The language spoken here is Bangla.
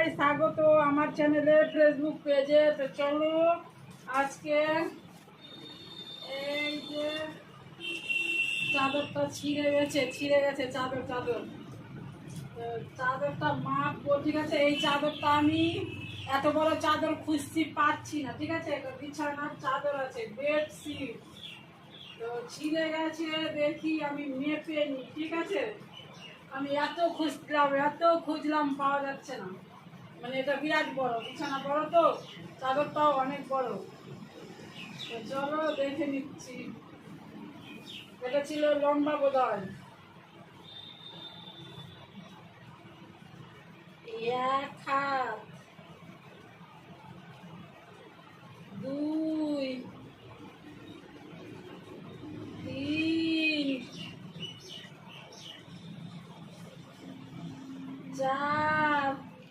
সবাই স্বাগত আমার চ্যানেলে ফেসবুক পেজে। তো চলো আজকে এই যে চাদরটা ছিঁড়ে গেছে চাদর তো চাদরটা মাপবো, ঠিক আছে। এই চাদরটা আমি এত বড় চাদর খুঁজছি, পাচ্ছি না, ঠিক আছে। এটা বিছানার চাদর আছে, বেডশিট, তো ছিঁড়ে গেছে। দেখি আমি মেপে নিই, ঠিক আছে। আমি এত খুঁজলাম পাওয়া যাচ্ছে না। মানে এটা বিরাট বড় বিছানা, বড় তো চাদরটাও অনেক বড়। তো চলো দেখে নিচ্ছি। এটা ছিল লম্বা বোধ হয় 1 হাত,